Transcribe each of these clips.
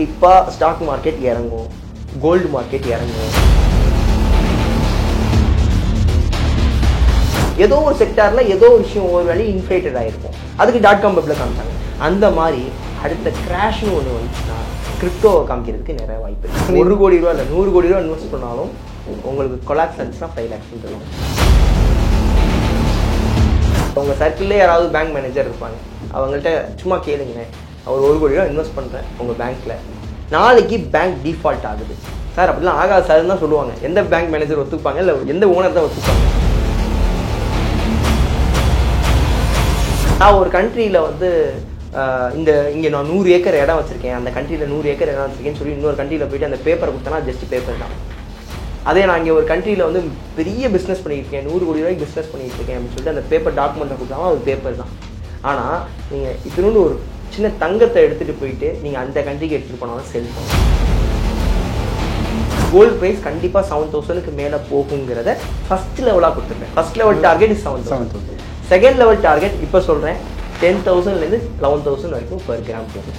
கண்டிப்பாக stock market இறங்கும், gold market இறங்கும். ஏதோ ஒரு செக்டாரில் ஏதோ ஒரு விஷயம் ஒரு வேலை இன்ஃப்ளேட்டட் ஆகிருக்கும். அதுக்கு .com பப்பில் காமிச்சாங்க. அந்த மாதிரி அடுத்த கிராஷ்னு ஒன்று வந்துச்சுன்னா கிரிப்டோவை காமிக்கிறதுக்கு நிறைய வாய்ப்பு இருக்குது. 1 கோடி ரூபா இல்லை 100 கோடி ரூபா இன்வெஸ்ட் பண்ணாலும் உங்களுக்கு கொலாப்ஸ் ஆச்சுன்னா 5 lakhs தருவாங்க. உங்கள் சர்க்கிள்லே யாராவது பேங்க் மேனேஜர் இருப்பாங்க, அவங்கள்ட்ட சும்மா கேளுங்களேன், அவர் 1 கோடி ரூபா இன்வெஸ்ட் பண்ணுறேன் உங்கள் பேங்க்கில், நாளைக்கு பேங்க் டிஃபால்ட் ஆகுது சார், அப்படிலாம் ஆகாது சார்ன்னு தான் சொல்லுவாங்க. எந்த பேங்க் மேனேஜர் ஒத்துப்பாங்க, இல்லை எந்த ஓனர் தான் ஒத்துப்பாங்க? நான் ஒரு கண்ட்ரியில் வந்து இங்கே நான் 100 ஏக்கர் இடம் வச்சுருக்கேன், அந்த கண்ட்ரியில் 100 ஏக்கர் இடம் வச்சுருக்கேன்னு சொல்லி இன்னொரு கண்ட்ரியில் போய்ட்டு அந்த பேப்பரை கொடுத்தனா ஜஸ்ட் பேப்பர் தான். அதே நான் இங்கே ஒரு கண்ட்ரியில் வந்து பெரிய பிஸ்னஸ் பண்ணியிருக்கேன், 100 கோடி ரூபாய்க்கு பிஸ்னஸ் பண்ணிட்டு இருக்கேன் அப்படின்னு சொல்லிட்டு அந்த பேப்பர் டாக்குமெண்ட்டை கொடுத்தாலும் அது பேப்பர் தான். ஆனால் நீங்கள் இதனோடு ஒரு சின்ன தங்கத்தை எடுத்துகிட்டு போயிட்டு நீங்கள் அந்த கண்ட்ரிக்கு எடுத்துகிட்டு போனாலும் செல் பண்ணும். கோல்டு ப்ரைஸ் கண்டிப்பாக 7,000க்கு மேலே போகுங்கிறத ஃபஸ்ட் லெவலாக கொடுத்துருக்கேன். First level target is 7,000. Second level target இப்போ சொல்கிறேன் 10,000லேருந்து 11,000 வரைக்கும் பர் கிராம் போகும்.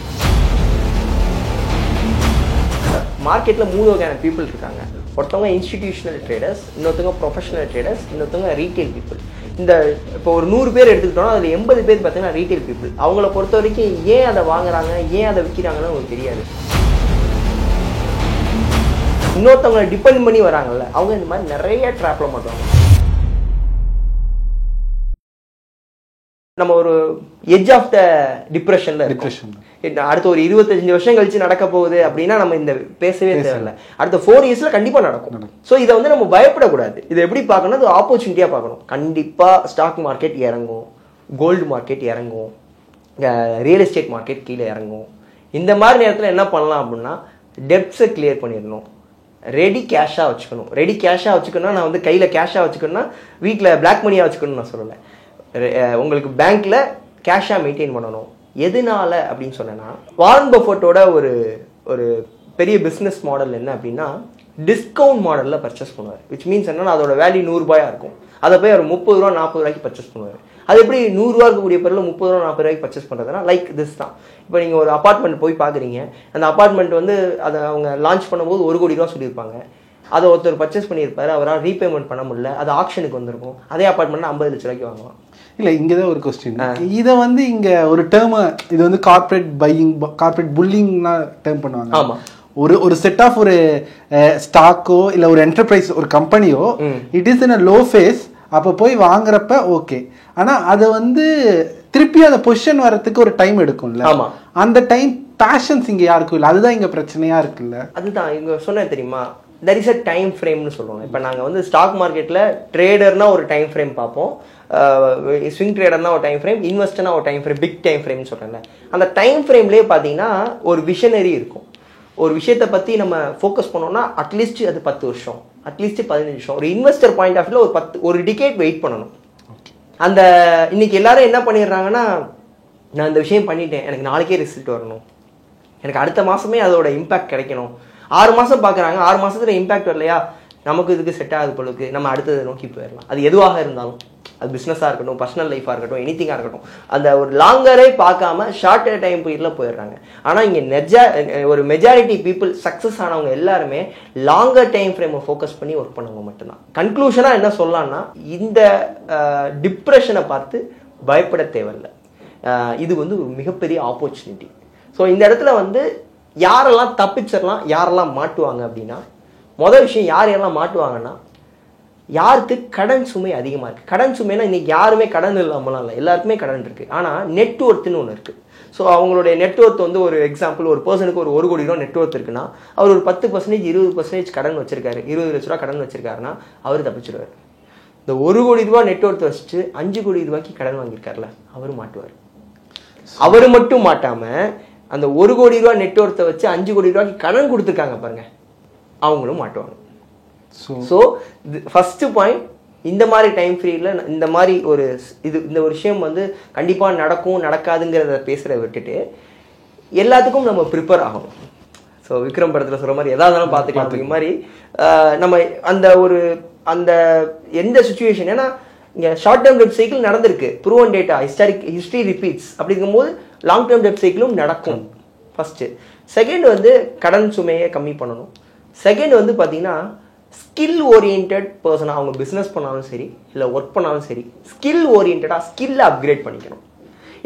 மார்க்கெட்டில் 3 வகையான பீப்புள் இருக்காங்க. ஒருத்தவங்க இன்ஸ்டிடியூஷனல் ட்ரேடர்ஸ், இன்னொருத்தவங்க ப்ரொஃபஷனல் ட்ரேடர்ஸ், இன்னொருத்தவங்க ரீட்டைல் பீப்புள். இந்த இப்போ ஒரு 100 பேர் எடுத்துக்கிட்டோம்னா அதில் 80 பேர் பார்த்தீங்கன்னா ரீட்டைல் பீப்புள். அவங்கள பொறுத்த வரைக்கும் ஏன் அதை வாங்குறாங்க, ஏன் அதை விற்கிறாங்கன்னு அவங்களுக்கு தெரியாது. இன்னொருத்தவங்களை டிபெண்ட் பண்ணி வராங்கல்ல, அவங்க இந்த மாதிரி நிறைய ட்ராப்பில் மாட்டுவாங்க. நம்ம ஒரு எட்ஜ் ஆஃப் த டிப்ரெஷன்ல இருக்கோம். அடுத்த ஒரு 25 வருஷம் கழிச்சு நடக்க போகுது அப்படின்னா நம்ம இந்த பேசவே தேவையில்லை. அடுத்த 4 இயர்ஸ்ல கண்டிப்பா நடக்கும். ஸோ இதை வந்து நம்ம பயப்படக்கூடாது. இதை எப்படி பார்க்கணும், அது ஆப்பர்ச்சுனிட்டியா பார்க்கணும். கண்டிப்பா ஸ்டாக் மார்க்கெட் இறங்கும், கோல்டு மார்க்கெட் இறங்கும், ரியல் எஸ்டேட் மார்க்கெட் கீழே இறங்கும். இந்த மாதிரி நேரத்தில் என்ன பண்ணலாம் அப்படின்னா டெப்ஸை கிளியர் பண்ணிடணும், ரெடி கேஷாக வச்சுக்கணும். ரெடி கேஷாக வச்சுக்கணும்னா நான் வந்து கையில் கேஷாக வச்சுக்கணும்னா வீட்டில் பிளாக் மணியாக வச்சுக்கணும்னு நான் சொல்லலை. உங்களுக்கு பேங்க்கில் கேஷாக மெயின்டைன் பண்ணணும். எதனால அப்படின்னு சொன்னேன்னா, வாரன் பஃபெட்டோட ஒரு பெரிய பிஸ்னஸ் மாடல் என்ன அப்படின்னா டிஸ்கவுண்ட் மாடலில் பர்ச்சேஸ் பண்ணுவார். விச் மீன்ஸ் என்னன்னா அதோட வேல்யூ 100 ரூபாயா இருக்கும், அதை போய் அவர் 30 ரூபா 40 ரூபாய்க்கு பர்ச்சேஸ் பண்ணுவார். அது எப்படி 100 ரூபா இருக்கக்கூடிய பொருள் 30 ரூபா 40 ரூபாய்க்கு பர்ச்சேஸ் பண்ணுறதுனா லைக் திஸ் தான். இப்போ நீங்கள் ஒரு அப்பார்ட்மெண்ட் போய் பார்க்குறீங்க, அந்த அப்பார்ட்மெண்ட் வந்து அதை அவங்க லான்ச் பண்ணும்போது 1 கோடி ரூபா சொல்லியிருப்பாங்க. அதை ஒருத்தர் பர்ச்சேஸ் பண்ணியிருப்பாரு, அவரால் ரீபேமெண்ட் பண்ண முடியல, அது ஆக்ஷனுக்கு வந்திருக்கும். அதே அப்பார்ட்மெண்ட் 50 லட்ச ரூபாய்க்கு வாங்கலாம். இல்லை, இங்கே தான் ஒரு கொஸ்டின். இதை வந்து இங்கே ஒரு டேர்ம், இது வந்து கார்பரேட் பையிங், கார்பரேட் புல்லிங்னா டேர்ம் பண்ணுவாங்க. ஆமாம். ஒரு செட் ஆஃப் ஒரு ஸ்டாக்கோ இல்லை ஒரு என்டர்பிரைஸ், ஒரு கம்பெனியோ it is in a low phase, அப்போ போய் வாங்குறப்ப ஓகே. ஆனால் அதை வந்து திருப்பி அந்த பொசிஷன் வரத்துக்கு ஒரு டைம் எடுக்கும்ல. ஆமாம். அந்த டைம் பேஷன்ஸ் இங்கே யாருக்கும் இல்லை. அதுதான் இங்கே பிரச்சனையாக இருக்குல்ல. அதுதான் இங்கே சொன்னேன் தெரியுமா, there is a டைம் ஃப்ரேம்னு சொல்லுவாங்க. இப்போ நாங்கள் வந்து ஸ்டாக் மார்க்கெட்டில் ட்ரேடர்னா ஒரு டைம் ஃப்ரேம் பார்ப்போம், ஸ்விங் ட்ரேடர்னா ஒரு டைம் ஃப்ரேம், இன்வெஸ்டர்னா ஒரு டைம் ஃப்ரேம், பிக் டைம் ஃப்ரேம்னு சொல்கிறேன்ல. அந்த டைம் ஃப்ரேம்லேயே பார்த்தீங்கன்னா ஒரு விஷனரி இருக்கும். ஒரு விஷயத்தை பற்றி நம்ம ஃபோக்கஸ் பண்ணோம்னா அட்லீஸ்ட் அது 10 வருஷம், அட்லீஸ்ட் 15 வருஷம். ஒரு இன்வெஸ்டர் பாயிண்ட் ஆஃப் வியூவில் ஒரு டிகேட் வெயிட் பண்ணணும். அந்த இன்னைக்கு எல்லாரும் என்ன பண்ணிடுறாங்கன்னா, நான் இந்த விஷயம் பண்ணிட்டேன், எனக்கு நாளைக்கே ரிசல்ட் வரணும், எனக்கு அடுத்த மாதமே அதோட இம்பேக்ட் கிடைக்கணும். 6 மாதம் பார்க்குறாங்க, 6 மாதத்தில் இம்பேக்ட் வரலையா, நமக்கு இதுக்கு செட் ஆகுது பொழுது நம்ம அடுத்ததை நோக்கி போயிடலாம். அது எதுவாக இருந்தாலும், அது பிஸ்னஸாக இருக்கட்டும், பர்சனல் லைஃபாக இருக்கட்டும், எனிதிங்காக இருக்கட்டும், அந்த ஒரு லாங்கரே பார்க்காம ஷார்ட்டர் டைம் பீரியடில் போயிடுறாங்க. ஆனால் இங்கே ஒரு மெஜாரிட்டி பீப்புள் சக்ஸஸ் ஆனவங்க எல்லாருமே லாங்கர் டைம் ஃப்ரேமை ஃபோக்கஸ் பண்ணி ஒர்க் பண்ணவங்க மட்டும்தான். கன்க்ளூஷனாக என்ன சொல்லலாம்னா, இந்த டிப்ரெஷனை பார்த்து பயப்பட தேவையில்லை. இது வந்து ஒரு மிகப்பெரிய ஆப்பர்ச்சுனிட்டி. ஸோ இந்த இடத்துல வந்து யாரெல்லாம் தப்பிச்சிடலாம், யாரெல்லாம் மாட்டுவாங்க அப்படின்னா, மொதல் விஷயம் யாரெல்லாம் மாட்டுவாங்கன்னா, யாருக்கு கடன் சுமை அதிகமாக இருக்குது. கடன் சுமைனா இன்றைக்கி யாருமே கடன் இல்லாமலாம் இல்லை, எல்லாருக்குமே கடன் இருக்குது. ஆனால் நெட்ஒர்த்துன்னு ஒன்று இருக்குது. ஸோ அவங்களுடைய நெட்ஒர்த் வந்து ஒரு எக்ஸாம்பிள், ஒரு பர்சனுக்கு ஒரு 1 கோடி ரூபா நெட்ஒர்த் இருக்குன்னா, அவர் ஒரு 10% 20% கடன் வச்சிருக்காரு, 20 லட்ச ரூபா கடன் வச்சிருக்காருன்னா அவர் தப்பிச்சிடுவார். இந்த 1 கோடி ரூபா நெட்ஒர்த் வச்சுட்டு 5 கோடி ரூபாய்க்கு கடன் வாங்கியிருக்காருல, அவர் மாட்டுவார். அவர் மட்டும் மாட்டாமல் அந்த 1 கோடி ரூபா நெட்ஒர்த்தை வச்சு 5 கோடி ரூபாய்க்கு கடன் கொடுத்துருக்காங்க பாருங்க, அவங்களும் மாட்டுவாங்க. ஸோ ஃபர்ஸ்ட் பாயிண்ட், இந்த மாதிரி டைம் ஃப்ரீல இந்த மாதிரி இந்த ஒரு விஷயம் வந்து கண்டிப்பாக நடக்கும் நடக்காதுங்கிறத பேசுகிறத விட்டுட்டு எல்லாத்துக்கும் நம்ம ப்ரிப்பேர் ஆகணும். ஸோ விக்ரம் படத்தில் சொல்கிற மாதிரி எதாக இருந்தாலும் பார்த்துக்கலாம் அப்படிங்கிற மாதிரி நம்ம அந்த எந்த சுச்சுவேஷன், ஏன்னா இங்கே ஷார்ட் டேர்ம் டெப்ட் சைக்கிள் நடந்திருக்கு, ப்ரூவன் டேட்டா, ஹிஸ்டரி ரிப்பீட்ஸ். அப்படிங்கும்போது லாங் டேர்ம் டெப்ட் சைக்கிளும் நடக்கும் ஃபர்ஸ்ட். செகண்ட் வந்து கடன் சுமையை கம்மி பண்ணணும். செகண்ட் வந்து பார்த்தீங்கன்னா ஸ்கில் ஓரியன்ட் பர்சனாக அவங்க பிஸ்னஸ் பண்ணாலும் சரி இல்லை ஒர்க் பண்ணாலும் சரி ஸ்கில் ஓரியன்டாக ஸ்கில்லை அப்கிரேட் பண்ணிக்கணும்.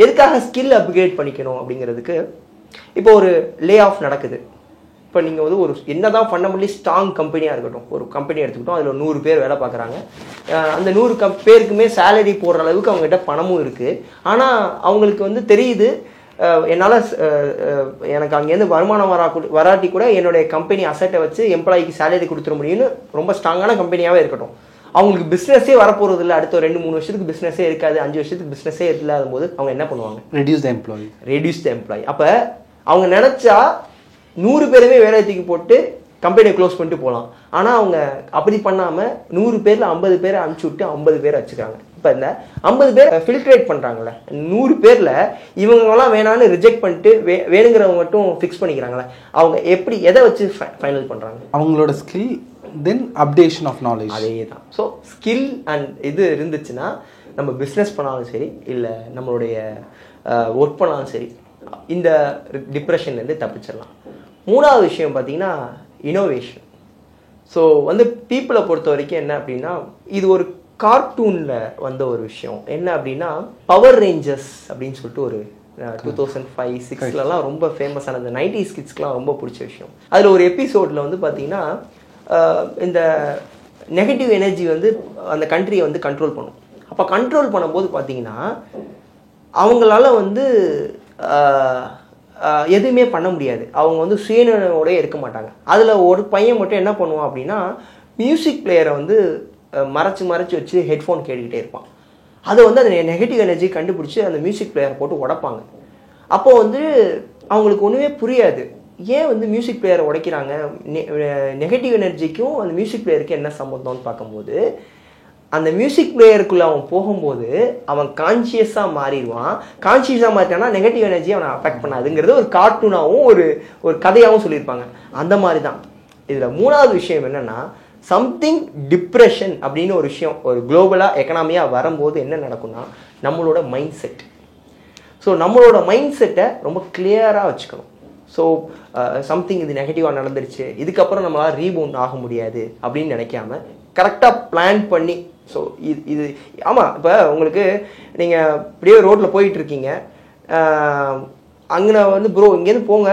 எதுக்காக ஸ்கில் அப்கிரேட் பண்ணிக்கணும் அப்படிங்கிறதுக்கு இப்போ ஒரு லே ஆஃப் நடக்குது. இப்போ நீங்கள் வந்து ஒரு என்னதான் ஃபண்டமெண்டலி ஸ்ட்ராங் கம்பெனியாக இருக்கட்டும், ஒரு கம்பெனி எடுத்துக்கிட்டோம், அதில் 100 பேர் வேலை பார்க்குறாங்க. அந்த 100 பேருக்குமே சேலரி போடுற அளவுக்கு அவங்ககிட்ட பணமும் இருக்குது. ஆனால் அவங்களுக்கு வந்து தெரியுது என்னால் எனக்கு அங்கேருந்து வருமானம் வராட்டி கூட என்னுடைய கம்பெனி அசட்டை வச்சு எம்ப்ளாய்க்கு சேலரி கொடுத்துட முடியும்னு ரொம்ப ஸ்ட்ராங்கான கம்பெனியாகவே இருக்கட்டும். அவங்களுக்கு பிஸ்னஸே வரப்போகிறது இல்லை, அடுத்த 2-3 வருஷத்துக்கு பிஸ்னஸே இருக்காது, 5 வருஷத்துக்கு பிஸ்னஸே இல்லாத போது அவங்க என்ன பண்ணுவாங்க? Reduce the employee. அப்போ அவங்க நினச்சா 100 பேருமே வேலை தூக்கி போட்டு கம்பெனியை க்ளோஸ் பண்ணிட்டு போகலாம். ஆனால் அவங்க அப்படி பண்ணாமல் 100 பேரில் 50 பேரை அனுப்பிச்சி விட்டு 50 பேரை வச்சுக்கிறாங்க. இப்போ இந்த 50 பேர் ஃபில்ட்ரேட் பண்ணுறாங்களே, 100 பேரில் இவங்கெல்லாம் வேணான்னு ரிஜெக்ட் பண்ணிட்டு வேணுங்கிறவங்க மட்டும் ஃபிக்ஸ் பண்ணிக்கிறாங்களே, அவங்க எப்படி எதை வச்சு ஃபைனல் பண்ணுறாங்க? அவங்களோட skill then updation of knowledge. அதே தான். ஸோ ஸ்கில் அண்ட் இது இருந்துச்சுன்னா நம்ம பிஸ்னஸ் பண்ணாலும் சரி இல்லை நம்மளுடைய ஒர்க் பண்ணாலும் சரி இந்த டிப்ரெஷன்லேருந்து தப்பிச்சிடலாம். மூணாவது விஷயம் பார்த்தீங்கன்னா இனோவேஷன். ஸோ வந்து பீப்புளை பொறுத்த வரைக்கும் என்ன அப்படின்னா, இது ஒரு கார்ட்டூனில் வந்த ஒரு விஷயம். என்ன அப்படின்னா பவர் ரேஞ்சர்ஸ் அப்படின்னு சொல்லிட்டு ஒரு 2005-06 ரொம்ப ஃபேமஸான இந்த 90s கிட்ஸ்க்குலாம் ரொம்ப பிடிச்ச விஷயம். அதில் ஒரு எபிசோடில் வந்து பார்த்தீங்கன்னா இந்த நெகட்டிவ் எனர்ஜி வந்து அந்த கண்ட்ரியை வந்து கண்ட்ரோல் பண்ணும். அப்போ கண்ட்ரோல் பண்ணும்போது பார்த்தீங்கன்னா அவங்களால வந்து எதுவுமே பண்ண முடியாது. அவங்க வந்து சுயநினைவோடய இருக்க மாட்டாங்க. அதில் ஒரு பையன் மட்டும் என்ன பண்ணுவான் அப்படின்னா மியூசிக் பிளேயரை வந்து மறைச்சி வச்சு ஹெட்ஃபோன் கேட்டுக்கிட்டே இருப்பான். அதை வந்து அந்த நெகட்டிவ் எனர்ஜி கண்டுபிடிச்சி அந்த மியூசிக் பிளேயரை போட்டு உடைப்பாங்க. அப்போது வந்து அவங்களுக்கு ஒன்றுமே புரியாது, ஏன் வந்து மியூசிக் பிளேயரை உடைக்கிறாங்க, நெகட்டிவ் எனர்ஜிக்கும் அந்த மியூசிக் பிளேயருக்கு என்ன சம்மந்தம்னு பார்க்கும்போது அந்த மியூசிக் பிளேயருக்குள்ளே அவன் போகும்போது அவன் கான்சியஸாக மாறிடுவான். கான்சியஸாக மாறிட்டான்னா நெகட்டிவ் எனர்ஜி அவனை அஃபெக்ட் பண்ணாதுங்கிறது ஒரு கார்ட்டூனாகவும் ஒரு கதையாகவும் சொல்லியிருப்பாங்க. அந்த மாதிரி தான் இதில் மூணாவது விஷயம் என்னென்னா சம்திங் டிப்ரெஷன் அப்படின்னு ஒரு விஷயம் ஒரு குளோபலாக எக்கனாமியாக வரும்போது என்ன நடக்கும்னா நம்மளோட மைண்ட் செட். ஸோ நம்மளோட மைண்ட் செட்டை ரொம்ப கிளியராக வச்சுக்கணும். ஸோ சம்திங் இது நெகட்டிவாக நடந்துருச்சு, இதுக்கப்புறம் நம்மளால் ரீபவுண்ட் ஆக முடியாது அப்படின்னு நினைக்காம கரெக்டாக பிளான் பண்ணி. ஸோ இது ஆமாம், இப்போ உங்களுக்கு நீங்கள் இப்படியே ரோட்டில் போயிட்டுருக்கீங்க, அங்கே வந்து ப்ரோ இங்கேருந்து போங்க,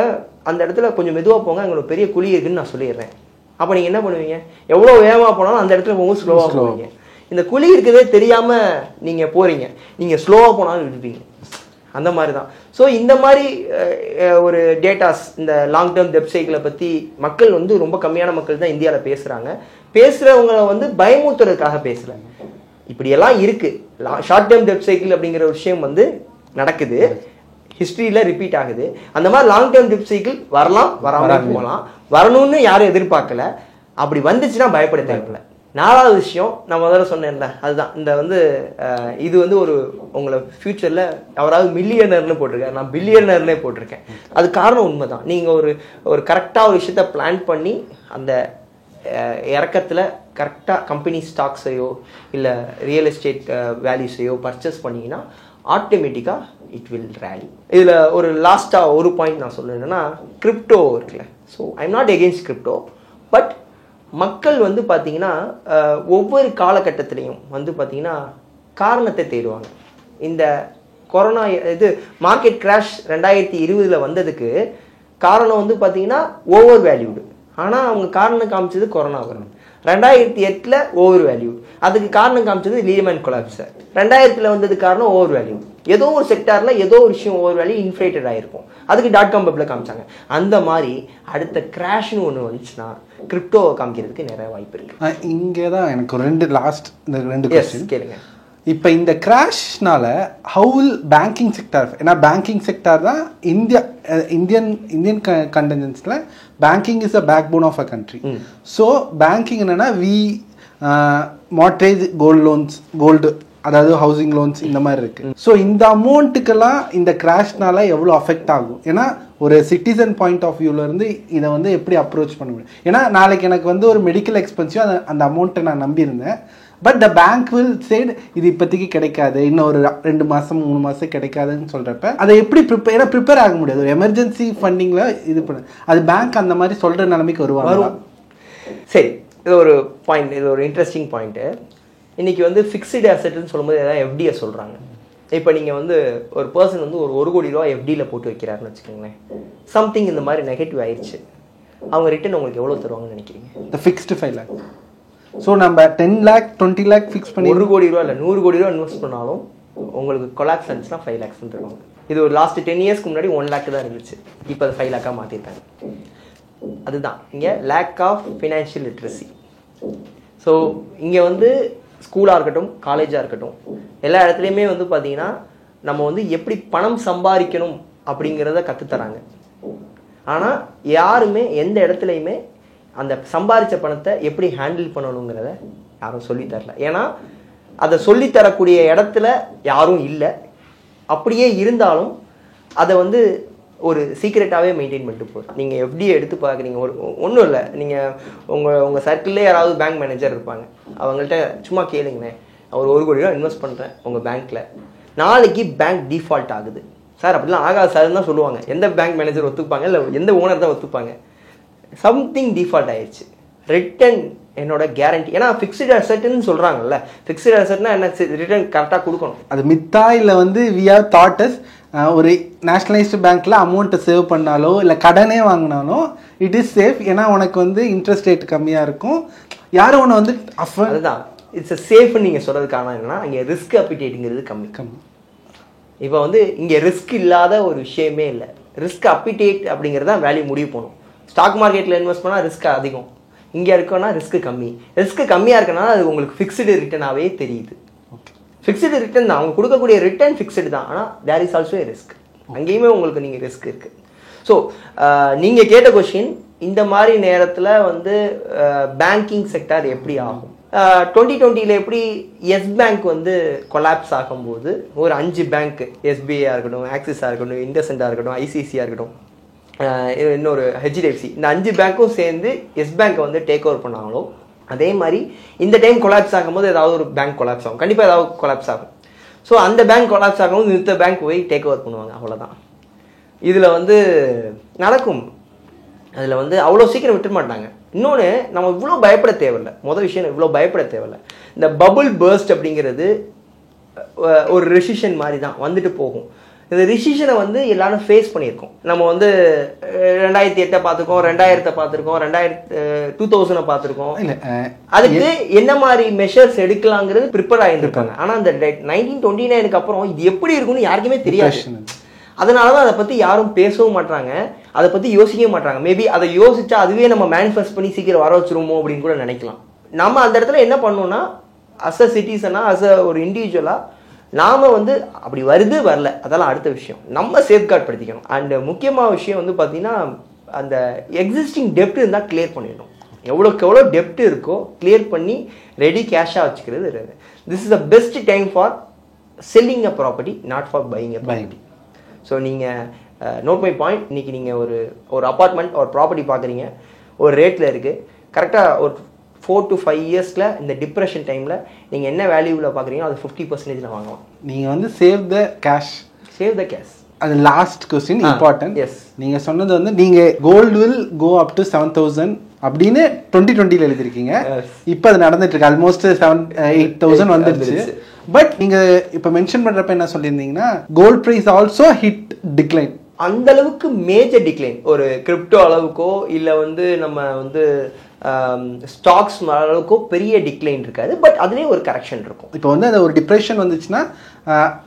அந்த இடத்துல கொஞ்சம் மெதுவாக போங்க, அங்கே ஒரு பெரிய குழி இருக்குன்னு நான் சொல்லிடுறேன். அப்போ நீங்கள் என்ன பண்ணுவீங்க? எவ்வளோ வேகமாக போனாலும் அந்த இடத்துல போகும்போது ஸ்லோவாக போவீங்க. இந்த குழி இருக்கிறதே தெரியாமல் நீங்கள் போகிறீங்க, நீங்கள் ஸ்லோவாக போனாலும் விடுவீங்க. அந்த மாதிரி தான். ஸோ இந்த மாதிரி ஒரு டேட்டாஸ் இந்த லாங் டேர்ம் டெப்ட் சைக்கிளை பற்றி மக்கள் வந்து ரொம்ப கம்மியான மக்கள் தான் இந்தியாவில் பேசுகிறாங்க. பேசுகிறவங்களை வந்து பயமுறுத்துறதுக்காக பேசல. இப்படியெல்லாம் இருக்குது. ஷார்ட் டேர்ம் டெப்ட் சைக்கிள் அப்படிங்கிற ஒரு விஷயம் வந்து நடக்குது, ஹிஸ்ட்ரியில் ரிப்பீட் ஆகுது. அந்த மாதிரி லாங் டேர்ம் டெப்ட் சைக்கிள் வரலாம், வராமல் போகலாம். வரணும்னு யாரும் எதிர்பார்க்கல. அப்படி வந்துச்சுன்னா பயப்பட தேவையில்லை. நாலாவது விஷயம் நான் முதல்ல சொன்னேன்ல, அதுதான் இந்த வந்து இது வந்து ஒரு உங்களை ஃப்யூச்சரில் அவராவது மில்லியனர்னு போட்டிருக்காரு, நான் பில்லியனர்னே போட்டிருக்கேன். அது காரணம் உண்மை தான். நீங்கள் ஒரு கரெக்டாக ஒரு விஷயத்த பிளான் பண்ணி அந்த இறக்கத்தில் கரெக்டாக கம்பெனி ஸ்டாக்ஸையோ இல்லை ரியல் எஸ்டேட் வேல்யூஸையோ பர்ச்சேஸ் பண்ணிங்கன்னா ஆட்டோமேட்டிக்காக இட் வில் ரேலி. இதில் ஒரு லாஸ்ட்டாக ஒரு பாயிண்ட் நான் சொல்லணுன்னா கிரிப்டோ இருக்குல்ல. So I am not against crypto, but மக்கள் வந்து பார்த்திங்கன்னா ஒவ்வொரு காலகட்டத்திலையும் வந்து பார்த்திங்கன்னா காரணத்தை தேடுவாங்க. இந்த கொரோனா இது மார்க்கெட் கிராஷ் 2020 வந்ததுக்கு காரணம் வந்து பார்த்திங்கன்னா ஓவர் வேல்யூடு. ஆனால் அவங்க காரணம் காமிச்சது கொரோனா வரும். 2008 ஓவர் வேல்யூ, அதுக்கு காரணம் காமிச்சது லீமன் கொலாப்ஸ். 2000 வந்தது காரணம் ஓவர் வேல்யூ. ஏதோ ஒரு செக்டாரில் ஏதோ ஒரு விஷயம் ஓவர் வேல்யூ இன்ஃப்ளேட்டட் ஆகிருக்கும், அதுக்கு .com பப்பில் காமிச்சாங்க. அந்த மாதிரி அடுத்த கிராஷ்னு ஒன்று வந்துச்சுன்னா கிரிப்டோவை காமிக்கிறதுக்கு நிறைய வாய்ப்பு இருக்குது. இங்கே தான் எனக்கு ஒரு ரெண்டு கொஸ்டின் கேளுங்க. இப்போ இந்த கிராஷ்னால ஹவு வில் பேங்கிங் செக்டார், ஏன்னா பேங்கிங் செக்டார் தான் இந்தியன் கண்டென்ஸில் banking is a backbone of a country. So banking என்னென்னா மார்ட்ரேஜ் கோல்டு அதாவது ஹவுசிங் லோன்ஸ் இந்த மாதிரி இருக்குது. ஸோ இந்த அமௌண்ட்டுக்கெல்லாம் இந்த கிராஷ்னால எவ்வளோ அஃபெக்ட் ஆகும்? ஏன்னா ஒரு சிட்டிசன் பாயிண்ட் ஆஃப் வியூவிலேருந்து இதை வந்து எப்படி அப்ரோச் பண்ண முடியும்? ஏன்னா நாளைக்கு எனக்கு வந்து ஒரு மெடிக்கல் எக்ஸ்பென்சிவ் அந்த அமௌண்ட்டை நான் நம்பியிருந்தேன், but the bank will said இது இப்போதைக்கு கிடைக்காது, இன்னும் ஒரு 2 மாதம் 3 மாதம் கிடைக்காதுன்னு சொல்கிறப்ப அதை எப்படி ப்ரிப்பேர் ஆக முடியாது? ஒரு எமர்ஜென்சி ஃபண்டிங்கில் இது பண்ண அது பேங்க் அந்த மாதிரி சொல்கிற நிலைமைக்கு வருவாங்க. சரி, இது ஒரு பாயிண்ட், இது ஒரு இன்ட்ரெஸ்டிங் பாயிண்ட்டு. இன்றைக்கி வந்து ஃபிக்ஸ்டு அசெட்னு சொல்லும்போது எதாவது எஃப்டியை சொல்கிறாங்க. இப்போ நீங்கள் வந்து ஒரு பர்சன் வந்து ஒரு 1 கோடி ரூபா எஃப்டியில் போட்டு வைக்கிறாருன்னு வச்சுக்கோங்களேன். சம்திங் இந்த மாதிரி நெகட்டிவ் ஆயிடுச்சு, அவங்க ரிட்டர்ன் உங்களுக்கு எவ்வளோ தருவாங்கன்னு நினைக்கிறீங்க? இந்த ஃபிக்ஸ்டு 5 lakh. ஸோ நம்ம 10 lakh 20 lakh ஃபிக்ஸ் பண்ணி 1 கோடி ரூபா இல்லை 100 கோடி ரூபா இன்வெஸ்ட் பண்ணாலும் உங்களுக்கு கொலாப்ஸ் ஆச்சுன்னா 5 lakhs தருவாங்க. இது ஒரு லாஸ்ட் 10 yearsக்கு முன்னாடி 1 lakh தான் இருந்துச்சு, இப்போ அது 5 lakh மாற்றிருக்காங்க. அதுதான் இங்கே lack of financial literacy. So இங்கே வந்து ஸ்கூலாக இருக்கட்டும், காலேஜாக இருக்கட்டும், எல்லா இடத்துலையுமே வந்து பார்த்தீங்கன்னா நம்ம வந்து எப்படி பணம் சம்பாதிக்கணும் அப்படிங்கிறத கற்றுத்தராங்க. ஆனால் யாருமே எந்த இடத்துலையுமே அந்த சம்பாதிச்ச பணத்தை எப்படி ஹேண்டில் பண்ணணுங்கிறத யாரும் சொல்லித்தரல. ஏன்னா அதை சொல்லித்தரக்கூடிய இடத்துல யாரும் இல்லை. அப்படியே இருந்தாலும் அதை வந்து ஒரு சீக்ரெட்டாகவே மெயின்டைன் பண்ணிட்டு போகுது. நீங்கள் எஃப்டியை எடுத்து பார்க்குறீங்க, ஒன்றும் இல்லை, நீங்கள் உங்கள் சர்க்கிள்லேயே யாராவது பேங்க் மேனேஜர் இருப்பாங்க, அவங்கள்ட்ட சும்மா கேளுங்களேன், அவர் 1 கோடி ரூபா இன்வெஸ்ட் பண்ணுறேன் உங்கள் பேங்க்கில், நாளைக்கு பேங்க் டிஃபால்ட் ஆகுது சார், அப்படிலாம் ஆகாது சார்ன்னு தான் சொல்லுவாங்க. எந்த பேங்க் மேனேஜர் ஒத்துப்பாங்க, இல்லை எந்த ஓனர் தான் ஒத்துப்பாங்க? சம்திங் டிஃபால்ட் ஆயிடுச்சு, ரிட்டர்ன் என்னோட கேரண்டி. ஏன்னா ஃபிக்ஸ்டு அசெட்னு சொல்கிறாங்கல்ல, ஃபிக்ஸ்டு அசெட்னா என்ன, ரிட்டர்ன் கரெக்டாக கொடுக்கணும். அது மித்தா இல்லை வந்து வி ஹவ் தாட் அஸ் ஒரு நேஷ்னலைஸ்டு பேங்க்கில் அமௌண்ட்டை சேவ் பண்ணாலோ இல்லை கடனே வாங்கினாலோ இட் இஸ் சேஃப், ஏன்னா உனக்கு வந்து இன்ட்ரெஸ்ட் ரேட் கம்மியாக இருக்கும், யாரும் ஒன்று வந்து அதுதான் இட்ஸ் சேஃப்னு நீங்கள் சொல்கிறதுக்கான என்னன்னா இங்கே ரிஸ்க் அப்பிடேட்டுங்கிறது கம்மி. இப்போ வந்து இங்கே ரிஸ்க் இல்லாத ஒரு விஷயமே இல்லை. ரிஸ்க் அப்பிடேட் அப்படிங்கிறது தான் வேல்யூ முடிவு போகணும். ஸ்டாக் மார்க்கெட்டில் இன்வெஸ்ட் பண்ணால் ரிஸ்க் அதிகம், இங்கே இருக்கோன்னா ரிஸ்க் கம்மி. ரிஸ்க் கம்மியாக இருக்கனால அது உங்களுக்கு ஃபிக்ஸ்டு ரிட்டர்னாகவே தெரியுது. ஃபிக்ஸ்டு ரிட்டர்ன் தான், அவங்க கொடுக்கக்கூடிய ரிட்டர்ன் ஃபிக்ஸ்டு தான், ஆனால் there is also a risk. அங்கேயுமே உங்களுக்கு நீங்கள் ரிஸ்க் இருக்குது. ஸோ நீங்கள் கேட்ட கொஸ்டின், இந்த மாதிரி நேரத்தில் வந்து பேங்கிங் செக்டார் எப்படி ஆகும்? 2020 எப்படி எஸ் பேங்க் வந்து கொலாப்ஸ் ஆகும்போது ஒரு 5 பேங்க், எஸ்பிஐயாக இருக்கட்டும், ஆக்சிஸாக இருக்கட்டும், இண்டஸ்இண்டாக இருக்கட்டும், ஐசிஐசியாக இருக்கட்டும், இன்னொரு ஹெச்டிஎஃப்சி, இந்த 5 பேங்க்கும் சேர்ந்து எஸ் பேங்க்கை வந்து டேக் ஓவர் பண்ணாங்களோ, அதே மாதிரி இந்த டைம் கொலாப்ஸ் ஆகும்போது ஏதாவது ஒரு பேங்க் கொலாப்ஸ் ஆகும், கண்டிப்பாக ஏதாவது கொலாப்ஸ் ஆகும். ஸோ அந்த பேங்க் கொலாப்ஸ் ஆகும்போது இந்த பேங்க் போய் டேக் ஓவர் பண்ணுவாங்க, அவ்வளோதான். இதில் வந்து நடக்கும், அதில் வந்து அவ்வளோ சீக்கிரம் விட்டுற மாட்டாங்க. இன்னொன்று, நம்ம இவ்வளோ பயப்பட தேவையில்லை. முதல் விஷயம், இவ்வளோ பயப்பட தேவையில்லை. இந்த பபுள் பர்ஸ்ட் அப்படிங்கிறது ஒரு ரெசிஷன் மாதிரி தான், வந்துட்டு போகும். இந்த ரிசிஷனை வந்து எல்லாரும் ஃபேஸ் பண்ணியிருக்கோம். நம்ம வந்து 2008 பார்த்துருக்கோம், 2000 பார்த்துருக்கோம், 2000 பார்த்துருக்கோம். அதுக்கு என்ன மாதிரி மெஷர்ஸ் எடுக்கலாங்கிறது ப்ரிப்பேர் ஆகியிருந்திருக்காங்க. ஆனால் அந்த 1929 அப்புறம் இது எப்படி இருக்குன்னு யாருக்குமே தெரியாது. அதனால தான் அதை பற்றி யாரும் பேசவும் மாட்டாங்க, அதை பற்றி யோசிக்கவே மாட்டாங்க. மேபி அதை யோசிச்சா அதுவே நம்ம மேனிஃபெஸ்ட் பண்ணி சீக்கிரம் வர வச்சிருமோ அப்படின்னு கூட நினைக்கலாம். நம்ம அந்த இடத்துல என்ன பண்ணோம்னா, அஸ் அ சிட்டிசனா, அஸ் அ ஒரு இண்டிவிஜுவலாக நாம் வந்து அப்படி வருது வரல அதெல்லாம் அடுத்த விஷயம், நம்ம சேஃப்கார்ட் படுத்திக்கணும். அண்ட் முக்கியமான விஷயம் வந்து பார்த்தீங்கன்னா, அந்த எக்ஸிஸ்டிங் டெப்ட் இருந்தால் கிளியர் பண்ணிடணும். எவ்வளோக்கு எவ்வளோ டெப்ட் இருக்கோ கிளியர் பண்ணி ரெடி கேஷாக வச்சுக்கிறது. This is the best time for selling a property, not for buying a property. So நீங்கள் நோட் மை பாயிண்ட், இன்றைக்கி நீங்கள் ஒரு அப்பார்ட்மெண்ட் ஒரு ப்ராப்பர்ட்டி பார்க்குறீங்க, ஒரு ரேட்டில் இருக்குது, கரெக்டாக ஒரு 4 to 5 இயர்ஸில் இந்த டிப்ரெஷன் டைமில் நீங்கள் என்ன வேல்யூவில் பார்க்குறீங்களோ அது 50% வாங்கலாம். நீங்கள் வந்து சேவ் த கேஷ். அது லாஸ்ட் கொஸ்டின் இம்பார்ட்டன்ட். எஸ், நீங்கள் சொன்னது வந்து நீங்கள் gold will go up to 7,000 அப்படின்னு 2020 எழுதிருக்கீங்க. இப்போ அது நடந்துட்டு இருக்கு, ஆல்மோஸ்ட் 7-8,000 வந்துடுச்சு. பட் நீங்கள் இப்போ மென்ஷன் பண்ணுறப்ப என்ன சொல்லியிருந்தீங்கன்னா, gold price also hit decline. அந்த அளவுக்கு மேஜர் டிக்ளைன் ஒரு கிரிப்டோ அளவுக்கோ இல்லை வந்து நம்ம வந்து ஸ்டாக்ஸ் அளவுக்கோ பெரிய டிக்ளைன் இருக்காது. பட் அதுலேயே ஒரு கரெக்ஷன் இருக்கும். இப்போ வந்து அது ஒரு டிப்ரெஷன் வந்துச்சுன்னா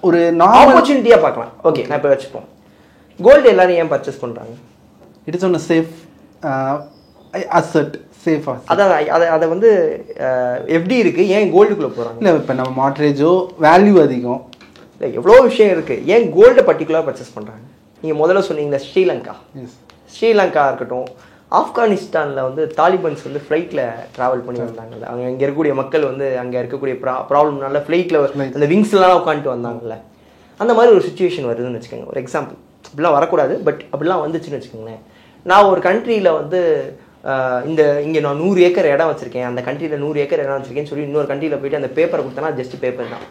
ஒரு ஆப்பர்ச்சுனிட்டியாக பார்க்கலாம். ஓகே, நான் இப்போ வச்சுப்போம், கோல்டு எல்லாரும் ஏன் பர்ச்சேஸ் பண்ணுறாங்க? It is one safe asset, safe asset. அதான் அதை வந்து எப்படி இருக்குது, ஏன் கோல்டுக்குள்ளே போகிறாங்க? இல்லை, இப்போ நம்ம மார்ட்ரேஜோ வேல்யூ அதிகம், இல்லை எவ்வளோ விஷயம் இருக்குது, ஏன் கோல்டை பர்டிகுலராக பர்ச்சேஸ் பண்ணுறாங்க? நீங்கள் முதல்ல சொன்னீங்களா ஸ்ரீலங்கா இருக்கட்டும், ஆப்கானிஸ்தானில் வந்து தாலிபன்ஸ் வந்து ஃப்ளைட்டில் ட்ராவல் பண்ணி வந்தாங்கல்ல, அங்கே இங்கே இருக்கக்கூடிய மக்கள் வந்து அங்கே இருக்கக்கூடிய ப்ராப்ளம்னால ஃப்ளைட்டில் அந்த விங்ஸ்லாம் உட்காந்துட்டு வந்தாங்கல்ல, அந்த மாதிரி ஒரு சுச்சுவேஷன் வருதுன்னு வச்சுக்கோங்க. ஒரு எக்ஸாம்பிள், அப்படிலாம் வரக்கூடாது, பட் அப்படிலாம் வந்துச்சுன்னு வச்சுக்கோங்களேன். நான் ஒரு கண்ட்ரியில் வந்து இங்கே நான் 100 ஏக்கர் இடம் வச்சிருக்கேன், அந்த கண்ட்ரியில் 100 ஏக்கர் இடம் வச்சிருக்கேன்னு சொல்லி இன்னொரு கண்ட்ரியில் போயிட்டு அந்த பேப்பரை கொடுத்தனா ஜஸ்ட் பேப்பர் தான்.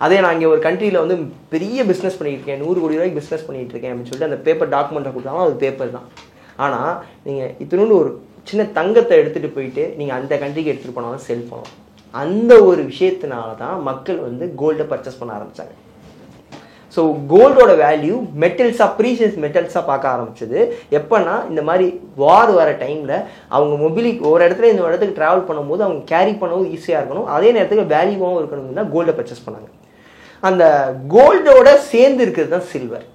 அதே நான் இங்கே ஒரு கண்ட்ரியில் வந்து பெரிய பிஸ்னஸ் பண்ணிட்டு இருக்கேன், 100 கோடி ரூபாய்க்கு பிஸ்னஸ் பண்ணிட்டு இருக்கேன் அப்படின்னு சொல்லிட்டு அந்த பேப்பர் டாக்குமெண்ட்டை கொடுத்தாலும் அது பேப்பர் தான். ஆனால் நீங்கள் இத்தினோண்டு ஒரு சின்ன தங்கத்தை எடுத்துகிட்டு போயிட்டு நீங்கள் அந்த கண்ட்ரிக்கு எடுத்துகிட்டு போனாலும் செல் பண்ணலாம். அந்த ஒரு விஷயத்தினால தான் மக்கள் வந்து கோல்டை பர்ச்சேஸ் பண்ண ஆரம்பித்தாங்க. ஸோ கோல்டோட வேல்யூ மெட்டல்ஸாக, ப்ரீஷியஸ் மெட்டல்ஸாக பார்க்க ஆரம்பிச்சது எப்போனா இந்த மாதிரி வார் வர டைமில் அவங்க மொபிலிட்டி ஒரு இடத்துல இந்த இடத்துக்கு ட்ராவல் பண்ணும்போது அவங்க கேரி பண்ணவும் ஈஸியாக இருக்கணும், அதே நேரத்துக்கு வேல்யூவாகவும் இருக்கணும்னு தான் கோல்டை பர்ச்சேஸ் பண்ணாங்க. அந்த கோல்டோட சேர்ந்து இருக்கிறது தான் சில்வர்.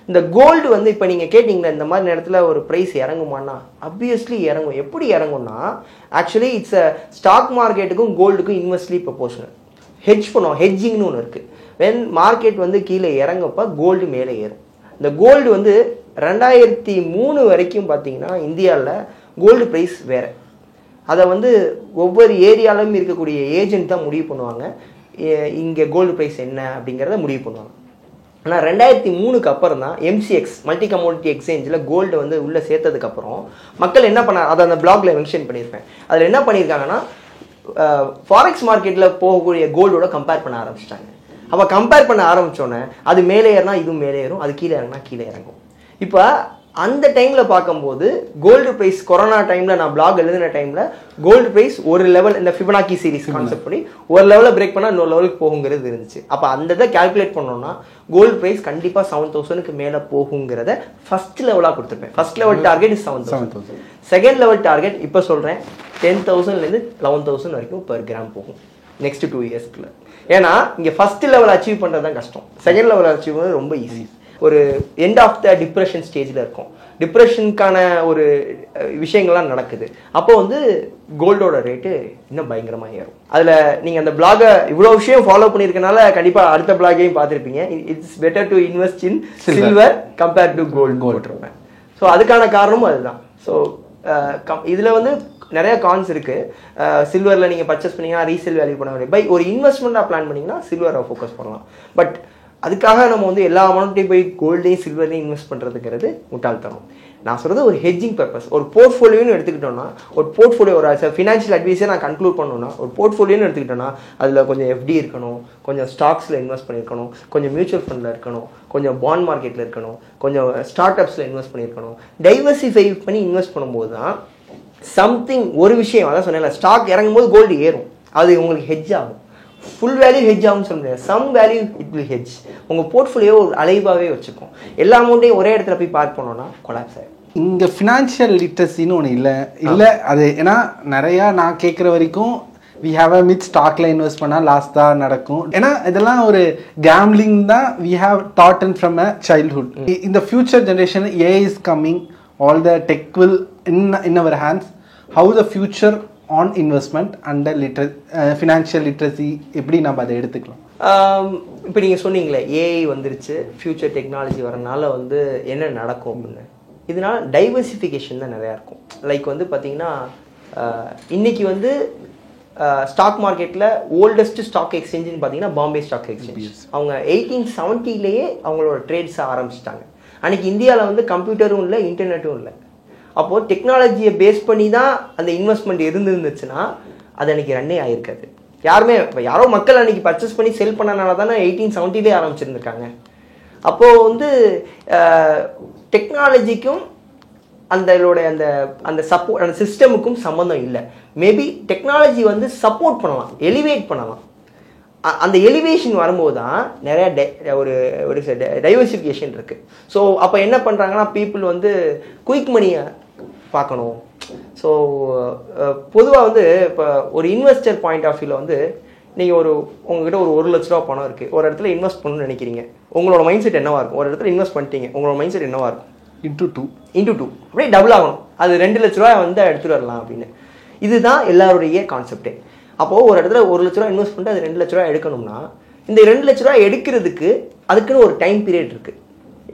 இந்த கோல்டு வந்து இப்போ நீங்கள் கேட்டிங்கன்னா இந்த மாதிரி நேரத்தில் ஒரு ப்ரைஸ் இறங்குமான்னா அப்வியஸ்லி இறங்கும். எப்படி இறங்கும்னா ஆக்சுவலி இட்ஸ் அ ஸ்டாக் மார்க்கெட்டுக்கும் கோல்டுக்கும் இன்வெஸ்ட்லி ப்ரொபோஷனல். ஹெட்ஜ் பண்ணுவோம், ஹெட்ஜிங்னு ஒன்று இருக்குது. வென் மார்க்கெட் வந்து கீழே இறங்கப்போ கோல்டு மேலே ஏறும். இந்த கோல்டு வந்து 2003 வரைக்கும் பார்த்தீங்கன்னா இந்தியாவில் கோல்டு ப்ரைஸ் வேறு. அதை வந்து ஒவ்வொரு ஏரியாவிலும் இருக்கக்கூடிய ஏஜென்ட் தான் முடிவு பண்ணுவாங்க இங்கே கோல்டு ப்ரைஸ் என்ன அப்படிங்கிறத முடிவு பண்ணுவாங்க. ஆனால் 2003க்கு அப்புறம் தான் MCX மல்டி கமோடிட்டி எக்ஸ்சேஞ்சில் கோல்டு வந்து உள்ளே சேர்த்ததுக்கப்புறம் மக்கள் என்ன பண்ணாங்க, அதை அந்த பிளாக்ல மென்ஷன் பண்ணியிருப்பேன். அதில் என்ன பண்ணியிருக்காங்கன்னா ஃபாரெக்ஸ் மார்க்கெட்டில் போகக்கூடிய கோல்டோட கம்பேர் பண்ண ஆரம்பிச்சிட்டாங்க. அப்போ கம்பேர் பண்ண ஆரம்பித்தோன்னே அது மேலே ஏறினா இதுவும் மேலே ஏறும், அது கீழே இறங்கினா கீழே இறங்கும். இப்போ அந்த டைமில் பார்க்கும்போது கோல்டு ப்ரைஸ் கொரோனா டைமில் நான் பிளாக் எழுதின டைமில் கோல்டு ப்ரைஸ் ஒரு லெவல் இந்த ஃபிபனாக்கி சீரிஸ் கான்செப்ட் பண்ணி ஒரு லெவலில் பிரேக் பண்ணால் இன்னொரு லெவலுக்கு போகுங்கிறது இருந்துச்சு. அப்போ அந்த இதை கால்குலேட் பண்ணோம்னா கோல்டு ப்ரைஸ் கண்டிப்பாக 7000க்கு மேலே போகுங்கிறத ஃபர்ஸ்ட் லெவலாக கொடுத்துருப்பேன். First level target 7,000. Second level target இப்போ சொல்கிறேன் 10,000லேருந்து 11,000 வரைக்கும் பர் கிராம் போகும் நெக்ஸ்ட் 2 இயர்ஸ்க்குள்ள. ஏன்னா இங்கே ஃபர்ஸ்ட் லெவல் அச்சீவ் பண்ணுறது தான் கஷ்டம், செகண்ட் லெவல் அச்சீவ் பண்ணுறது ரொம்ப ஈஸி. ஒரு எண்ட் ஆஃப் த டிப்ரெஷன் ஸ்டேஜில் இருக்கும், டிப்ரெஷனுக்கான ஒரு விஷயங்கள்லாம் நடக்குது. அப்போ வந்து கோல்டோட ரேட்டு இன்னும் பயங்கரமாக ஏறும். அதில் நீங்கள் அந்த பிளாகை இவ்வளோ விஷயம் ஃபாலோ பண்ணியிருக்கனால கண்டிப்பாக அடுத்த பிளாகையும் பார்த்துருப்பீங்க. It's better to invest in silver compared to gold போட்டிருப்பேன். ஸோ அதுக்கான காரணமும் அதுதான். ஸோ இதில் வந்து நிறைய கான்ஸ் இருக்குது. சில்வரில் நீங்கள் பர்ச்சேஸ் பண்ணிங்கன்னா ரீசேல் வேல்யூ பண்ண முடியும். பை ஒரு இன்வெஸ்ட்மெண்ட்டாக பிளான் பண்ணிங்கன்னா சில்வரை ஃபோக்கஸ் பண்ணலாம். பட் அதுக்காக நம்ம வந்து எல்லா அமௌண்ட்டையும் போய் கோல்டையும் சில்வரையும் இன்வெஸ்ட் பண்ணுறதுங்கிறது முட்டாள்தனம். நான் சொல்கிறது ஒரு ஹெட்ஜிங் பர்பஸ். ஒரு போர்ட்ஃபோலியோன்னு எடுத்துக்கிட்டோன்னா ஒரு போர்ட்ஃபோலியோ ஒரு ஃபினான்ஷியல் அட்வைஸை நான் கன்க்ளூட் பண்ணணும்னா ஒரு போர்ட்ஃபோலியோன்னு எடுத்துக்கிட்டோன்னா அதில் கொஞ்சம் FD இருக்கணும், கொஞ்சம் ஸ்டாக்ஸில் இன்வெஸ்ட் பண்ணியிருக்கணும், கொஞ்சம் மியூச்சுவல் ஃபண்டில் இருக்கணும், கொஞ்சம் பாண்ட் மார்க்கெட்டில் இருக்கணும், கொஞ்சம் ஸ்டார்ட் அப்ஸில் இன்வெஸ்ட் பண்ணியிருக்கணும். டைவர்சிஃபை பண்ணி இன்வெஸ்ட் பண்ணும்போது தான் சம்திங் ஒரு விஷயம் அதான் சொன்னேன், ஸ்டாக் இறங்கும் போது கோல்டு ஏறும், அது உங்களுக்கு ஹெட்ஜ் ஆகும். ஃபுல் வேல்யூ ஹெட்ஜ் ஆகும்னு சொல்ல முடியாது, some value it will hedge. உங்கள் போர்ட்ஃபோலியோ ஒரு அலைவாகவே வச்சுக்கும். எல்லா அமௌண்ட்டையும் ஒரே இடத்துல போய் பார்க் பண்ணோன்னா கொலாப்ஸ் ஆகிடும். இங்கே ஃபினான்ஷியல் லிட்ரஸின்னு ஒன்று இல்லை அது. ஏன்னா நிறையா நான் கேட்குற வரைக்கும் வி ஹாவ் அ மித் ஸ்டாக்ல இன்வெஸ்ட் பண்ணால் லாஸ் தான் நடக்கும். ஏன்னா இதெல்லாம் ஒரு கேம்லிங் தான் we have taught in from a childhood. இந்த future generation AI is coming, all the tech will in our hands. How the future on investment and financial literacy எப்படி நம்ம அதை எடுத்துக்கலாம்? இப்போ நீங்கள் சொன்னீங்களே AI வந்துருச்சு, ஃபியூச்சர் டெக்னாலஜி வரனால வந்து என்ன நடக்கும் அப்படின்னு. இதனால டைவர்சிஃபிகேஷன் தான் நிறையா இருக்கும். லைக் வந்து பார்த்தீங்கன்னா இன்னைக்கு வந்து ஸ்டாக் மார்க்கெட்டில் ஓல்டஸ்ட் ஸ்டாக் எக்ஸ்சேஞ்சுன்னு பார்த்தீங்கன்னா பாம்பே ஸ்டாக் எக்ஸ்சேஞ்ச். அவங்க 1870லேயே அவங்களோட ட்ரேட்ஸை ஆரம்பிச்சிட்டாங்க. அன்றைக்கி இந்தியாவில் வந்து கம்ப்யூட்டரும் இல்லை, இன்டர்நெட்டும் இல்லை. அப்போது டெக்னாலஜியை பேஸ் பண்ணி தான் அந்த இன்வெஸ்ட்மெண்ட் இருந்துச்சுன்னா அது அன்றைக்கி ரன்னே ஆகிருக்காது. யாருமே இப்போ யாரோ மக்கள் அன்றைக்கி பர்ச்சேஸ் பண்ணி செல் பண்ணனால தானே 1870லேயே ஆரம்பிச்சிருந்துருக்காங்க. அப்போது வந்து டெக்னாலஜிக்கும் அந்தோடைய அந்த அந்த சப்போர்ட் அந்த சிஸ்டமுக்கும் சம்மந்தம் இல்லை. மேபி டெக்னாலஜி வந்து சப்போர்ட் பண்ணலாம், எலிவேட் பண்ணலாம். அந்த எலிவேஷன் வரும்போது தான் நிறையா ஒரு டைவர்சிஃபிகேஷன் இருக்குது. ஸோ அப்போ என்ன பண்ணுறாங்கன்னா பீப்புள் வந்து குயிக் மணியை பார்க்கணும். ஸோ பொதுவாக வந்து இப்போ ஒரு இன்வெஸ்டர் பாயிண்ட் ஆஃப் வியூவில் வந்து நீங்கள் உங்ககிட்ட ஒரு 1 லட்ச ரூபா பணம் இருக்குது, ஒரு இடத்துல இன்வெஸ்ட் பண்ணணும்னு நினைக்கிறீங்க. உங்களோட மைண்ட் செட் என்னவாக இருக்கும்? ஒரு இடத்துல இன்வெஸ்ட் பண்ணிட்டீங்க, உங்களோட மைண்ட் செட் என்னவாக இருக்கும்? இன்டூ டூ அப்படியே டபுள் ஆகணும். அது 2 லட்ச ரூபா வந்து எடுத்துகிட்டு வரலாம் அப்படின்னு. இதுதான் எல்லாருடைய கான்செப்டே. அப்போது ஒரு இடத்துல 1 லட்ச ரூபா இன்வெஸ்ட் பண்ணிட்டு அது 2 லட்ச ரூபா எடுக்கணும்னா இந்த 2 லட்ச ரூபா எடுக்கிறதுக்கு அதுக்குன்னு ஒரு டைம் பீரியட் இருக்குது.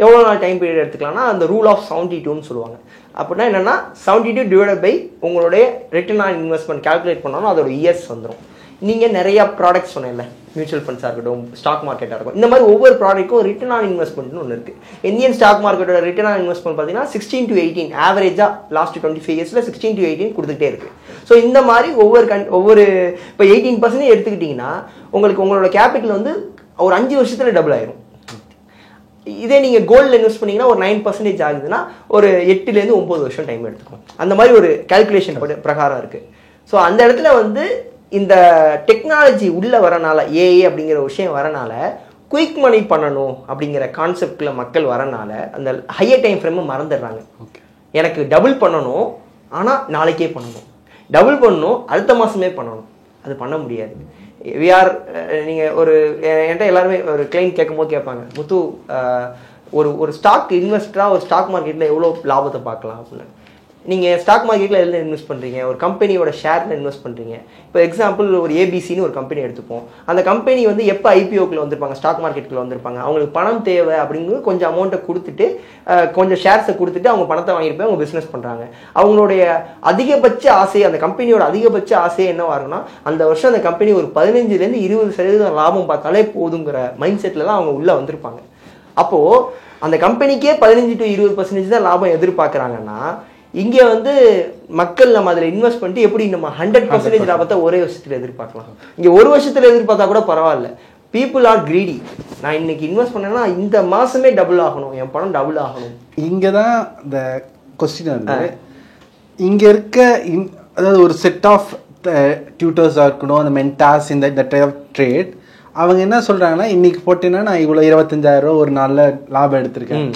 எவ்வளோ நாள் டைம் பீரியட் எடுத்துக்கலாம்னா அந்த ரூல் ஆஃப் 72ன்னு சொல்லுவாங்க. அப்படின்னா என்னென்னா 72 டிவைடட் பை உங்களுடைய ரிட்டர்ன் ஆன் இன்வெஸ்ட்மெண்ட் கால்குலேட் பண்ணாலும் அதோட இயர்ஸ் வந்துடும். நீங்கள் நிறையா ப்ராடக்ட்ஸ் சொன்னேன்ல, மியூச்சுவல் ஃபண்ட்ஸாக இருக்கட்டும், ஸ்டாக் மார்க்கெட்டாக இருக்கும், இந்த மாதிரி ஒவ்வொரு ப்ராடக்ட்டுக்கும் ரிட்டர்ன் ஆன் இன்வெஸ்ட்மெண்ட்னு ஒன்று இருக்குது. இந்தியன் ஸ்டாக் மார்க்கெட்டோட ரிட்டர்ன் ஆன் இன்வெஸ்ட்மெண்ட் பார்த்தீங்கன்னா 16 to 18 ஆவரேஜாக லாஸ்ட் 25 இயர்ஸில் 16 to 18 கொடுத்துட்டே இருக்குது. ஸோ இந்த மாதிரி ஒவ்வொரு இப்போ 18% எடுத்துக்கிட்டிங்கன்னா உங்களுக்கு உங்களோட கேபிட்டல் வந்து ஒரு 5 வருஷத்தில் டபுள் ஆயிரும். இதே நீங்கள் கோல்டில் இன்வெஸ்ட் பண்ணிங்கன்னா ஒரு 9% ஆகுதுன்னா ஒரு 8லேருந்து 9 வருஷம் டைம் எடுத்துக்கும். அந்த மாதிரி ஒரு கால்குலேஷன் பிரகாரம் இருக்குது. ஸோ அந்த இடத்துல வந்து இந்த டெக்னாலஜி உள்ளே வரனால, ஏஐ அப்படிங்கிற விஷயம் வரனால, குயிக் மணி பண்ணணும் அப்படிங்கிற கான்செப்டில் மக்கள் வரனால அந்த ஹையர் டைம் ஃப்ரேமை மறந்துடுறாங்க. எனக்கு டபுள் பண்ணணும், ஆனால் நாளைக்கே பண்ணணும், டபுள் பண்ணணும் அடுத்த மாதமே பண்ணணும், அது பண்ண முடியாது. நீங்கள் என்கிட்ட எல்லாருமே ஒரு கிளைண்ட் கேட்கும்போது கேட்பாங்க, முத்து ஒரு ஸ்டாக் இன்வெஸ்டராக ஒரு ஸ்டாக் மார்க்கெட்டில் எவ்வளோ லாபத்தை பார்க்கலாம் அப்படின்னு. நீங்கள் ஸ்டாக் மார்க்கெட்டில் எதில் இன்வெஸ்ட் பண்ணுறீங்க? ஒரு கம்பெனியோட ஷேரில் இன்வெஸ்ட் பண்ணுறீங்க. இப்போ எக்ஸாம்பிள் ஒரு ஏபிசின்னு ஒரு கம்பெனி எடுத்துப்போம். அந்த கம்பெனி வந்து எப்போ ஐபிஓக்குள்ள வந்திருப்பாங்க, ஸ்டாக் மார்க்கெட்டுக்குள்ள வந்திருப்பாங்க, அவங்களுக்கு பணம் தேவை அப்படிங்கிறது கொஞ்சம் அமௌண்ட்டை கொடுத்துட்டு, கொஞ்சம் ஷேர்ஸை கொடுத்துட்டு அவங்க பணத்தை வாங்கிட்டு போய் அவங்க பிஸ்னஸ் பண்ணுறாங்க. அவங்களுடைய அதிகபட்ச ஆசை, அந்த கம்பெனியோட அதிகபட்ச ஆசையை என்னவா இருக்குன்னா, அந்த வருஷம் அந்த கம்பெனி ஒரு 15% 20% லாபம் பார்த்தாலே போதுங்கிற மைண்ட் செட்டில் தான் அவங்க உள்ளே வந்திருப்பாங்க. அப்போது அந்த கம்பெனிக்கே 15 to 20% தான் லாபம் எதிர்பார்க்குறாங்கன்னா, இங்கே வந்து மக்கள் நம்ம அதில் இன்வெஸ்ட் பண்ணிட்டு எப்படி நம்ம 100% லாபத்தை ஒரே வருஷத்தில் எதிர்பார்க்கலாம்? இங்கே ஒரு வருஷத்தில் எதிர்பார்த்தா கூட பரவாயில்ல. People are greedy. நான் இன்னைக்கு இன்வெஸ்ட் பண்ணேன்னா இந்த மாதமே டபுள் ஆகணும், என் பணம் டபுள் ஆகணும். இங்கே தான் இந்த கொஸ்டின் வந்து இங்கே இருக்க அதாவது ஒரு செட் ஆஃப் டியூட்டர்ஸாக இருக்கணும், அந்த மென்டாஸ், இந்த டைப் ஆஃப் ட்ரேட். அவங்க என்ன சொல்கிறாங்கன்னா, இன்னைக்கு போட்டேன்னா நான் இவ்வளோ 25,000 ஒரு நல்ல லாபம் எடுத்திருக்கேன்.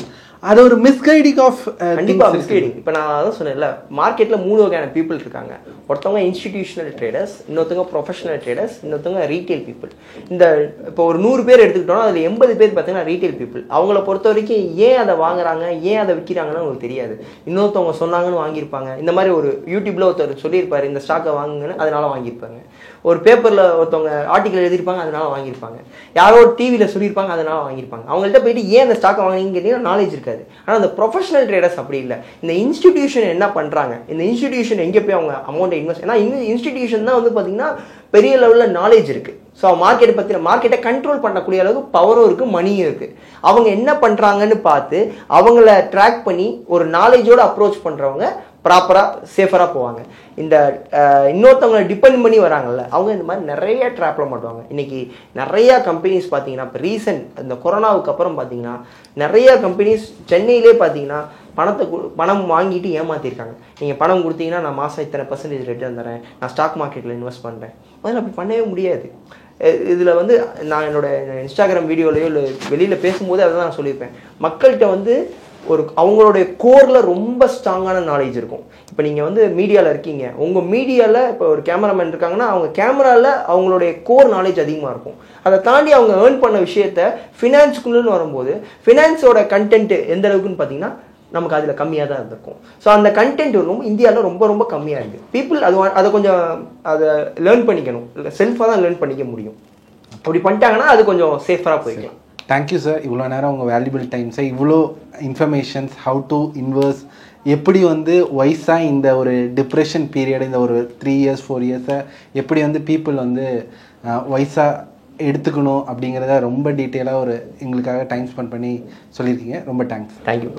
அது ஒரு மிஸ்கைடிங் ஆஃப் கண்டிப்பாக மிஸ்கைடிங். இப்போ நான் அதான் சொன்னேன்ல, மார்க்கெட்டில் 3 வகையான பீப்புள் இருக்காங்க. ஒருத்தவங்க இன்ஸ்டிடியூஷனல் ட்ரேடர்ஸ், இன்னொருத்தவங்க ப்ரொஃபஷனல் ட்ரேடர்ஸ், இன்னொருத்தவங்க ரீட்டைல் பீப்புள். இந்த இப்போ ஒரு 100 பேர் எடுத்துக்கிட்டோம்னா அதில் 80 பேர் பார்த்தீங்கன்னா ரீட்டைல் பீப்புள். அவங்கள பொறுத்த வரைக்கும் ஏன் அதை வாங்குறாங்க, ஏன் அதை விற்கிறாங்கன்னு அவங்களுக்கு தெரியாது. இன்னொருத்தவங்க சொன்னாங்கன்னு வாங்கியிருப்பாங்க. இந்த மாதிரி ஒரு யூடியூப்ல ஒருத்தர் சொல்லியிருப்பாரு இந்த ஸ்டாக்கை வாங்குங்கன்னு, அதனால வாங்கியிருப்பாங்க. ஒரு பேப்பரில் ஒருத்தவங்க ஆர்டிக்கல் எழுதியிருப்பாங்க, அதனால வாங்கியிருப்பாங்க. யாரோ ஒரு டிவியில் சொல்லியிருப்பாங்க, அதனால வாங்கியிருப்பாங்க. அவங்கள்ட்ட போயிட்டு ஏன் அந்த ஸ்டாக்கை வாங்கினீங்கன்னு கேட்டீங்கன்னா நாலேஜ் இருக்காது. ஆனால் அந்த ப்ரொஃபஷனல் ட்ரேடர்ஸ் அப்படி இல்லை. இந்த இன்ஸ்டிடியூஷன் என்ன பண்ணுறாங்க, இந்த இன்ஸ்டிடியூஷன் எங்கே போய் அவங்க அமௌண்ட்டை இன்வெஸ்ட், ஏன்னா இந்த இன்ஸ்டிடியூஷன் தான் வந்து பார்த்தீங்கன்னா பெரிய லெவலில் நாலேஜ் இருக்குது. ஸோ மார்க்கெட்டை பற்றி, மார்க்கெட்டை கண்ட்ரோல் பண்ணக்கூடிய அளவுக்கு பவரும் இருக்குது, மணியும் இருக்குது. அவங்க என்ன பண்ணுறாங்கன்னு பார்த்து அவங்கள ட்ராக் பண்ணி ஒரு நாலேஜோடு அப்ரோச் பண்ணுறவங்க ப்ராப்பராக சேஃபராக போவாங்க. இந்த இன்னொருத்தவங்களை டிபெண்ட் பண்ணி வராங்கல்ல, அவங்க இந்த மாதிரி நிறைய ட்ராப்பில் மாட்டுவாங்க. இன்றைக்கி நிறையா கம்பெனிஸ் பார்த்தீங்கன்னா, இப்போ ரீசன்ட் இந்த கொரோனாவுக்கு அப்புறம் பார்த்தீங்கன்னா நிறையா கம்பெனிஸ் சென்னையிலே பார்த்தீங்கன்னா பணம் வாங்கிட்டு ஏமாற்றிருக்காங்க. நீங்கள் பணம் கொடுத்தீங்கன்னா நான் மாதம் இத்தனை % ரிட்டர்ன் தரேன், நான் ஸ்டாக் மார்க்கெட்டில் இன்வெஸ்ட் பண்ணுறேன். அதில் அப்படி பண்ணவே முடியாது. இதில் வந்து நான் என்னோடய இன்ஸ்டாகிராம் வீடியோலையோ இல்லை வெளியில் பேசும்போது அதை தான் நான் சொல்லியிருப்பேன். மக்கள்கிட்ட வந்து அவங்களுடைய கோரில் ரொம்ப ஸ்ட்ராங்கான நாலேஜ் இருக்கும். இப்போ நீங்கள் வந்து மீடியாவில் இருக்கீங்க, உங்கள் மீடியாவில் இப்போ ஒரு கேமராமேன் இருக்காங்கன்னா அவங்க கேமராவில் அவங்களுடைய கோர் நாலேஜ் அதிகமாக இருக்கும். அதை தாண்டி அவங்க ஏர்ன் பண்ண விஷயத்த ஃபினான்ஸுக்குள்ளேன்னு வரும்போது ஃபினான்ஸோட கண்டென்ட் எந்த அளவுக்குன்னு பார்த்தீங்கன்னா நமக்கு அதில் கம்மியாக தான் இருந்திருக்கும். ஸோ அந்த கண்டென்ட் இந்தியாவில் ரொம்ப ரொம்ப கம்மியாக இருக்குது. பீப்புள் அதை கொஞ்சம் அதை லேர்ன் பண்ணிக்கணும், செல்ஃபாக தான் லேர்ன் பண்ணிக்க முடியும். அப்படி பண்ணிட்டாங்கன்னா அது கொஞ்சம் சேஃபராக போய்க்கலாம். தேங்க்யூ சார், இவ்வளோ நேரம் உங்கள் வேல்யூபிள் டைம்ஸை இவ்வளோ இன்ஃபர்மேஷன்ஸ், ஹவு டு இன்வெஸ்ட், எப்படி வந்து வைஸாக இந்த ஒரு டிப்ரெஷன் பீரியட், இந்த ஒரு 3 years 4 years எப்படி வந்து பீப்புள் வந்து வைஸாக எடுத்துக்கணும் அப்படிங்கிறத ரொம்ப டீட்டெயிலாக எங்களுக்காக டைம் ஸ்பெண்ட் பண்ணி சொல்லியிருக்கீங்க. ரொம்ப தேங்க்ஸ். தேங்க்யூ.